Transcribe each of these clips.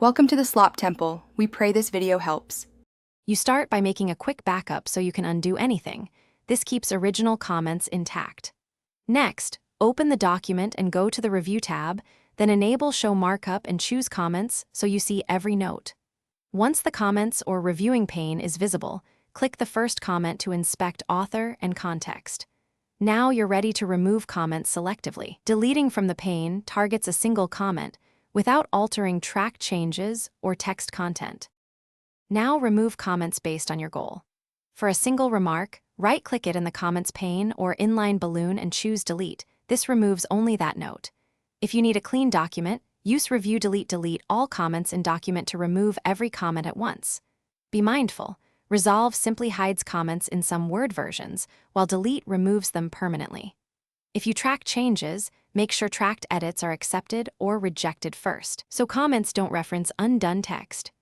Welcome to the Slop Temple. We pray this video helps. You start by making a quick backup so you can undo anything. This keeps original comments intact. Next, open the document and go to the Review tab, then enable Show Markup and choose Comments so you see every note. Once the Comments or Reviewing pane is visible, click the first comment to inspect author and context. Now you're ready to remove comments selectively. Deleting from the pane targets a single comment without altering track changes or text content. Now remove comments based on your goal. For a single remark, right-click it in the Comments pane or inline balloon and choose Delete. This removes only that note. If you need a clean document, use Review Delete all comments in document to remove every comment at once. Be mindful, Resolve simply hides comments in some Word versions, while Delete removes them permanently. If you track changes, make sure tracked edits are accepted or rejected first, so comments don't reference undone text.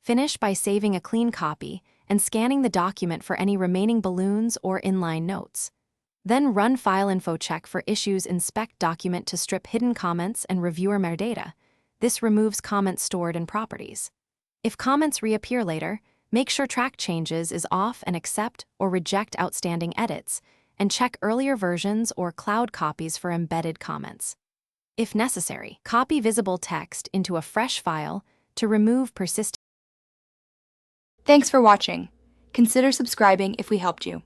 Finish by saving a clean copy and scanning the document for any remaining balloons or inline notes. Then run File Info Check for issues. Inspect document to strip hidden comments and reviewer metadata. This removes comments stored in properties. If comments reappear later, make sure track changes is off and accept or reject outstanding edits, and check earlier versions or cloud copies for embedded comments. If necessary, copy visible text into a fresh file to remove persistent. Thanks for watching. Consider subscribing if we helped you.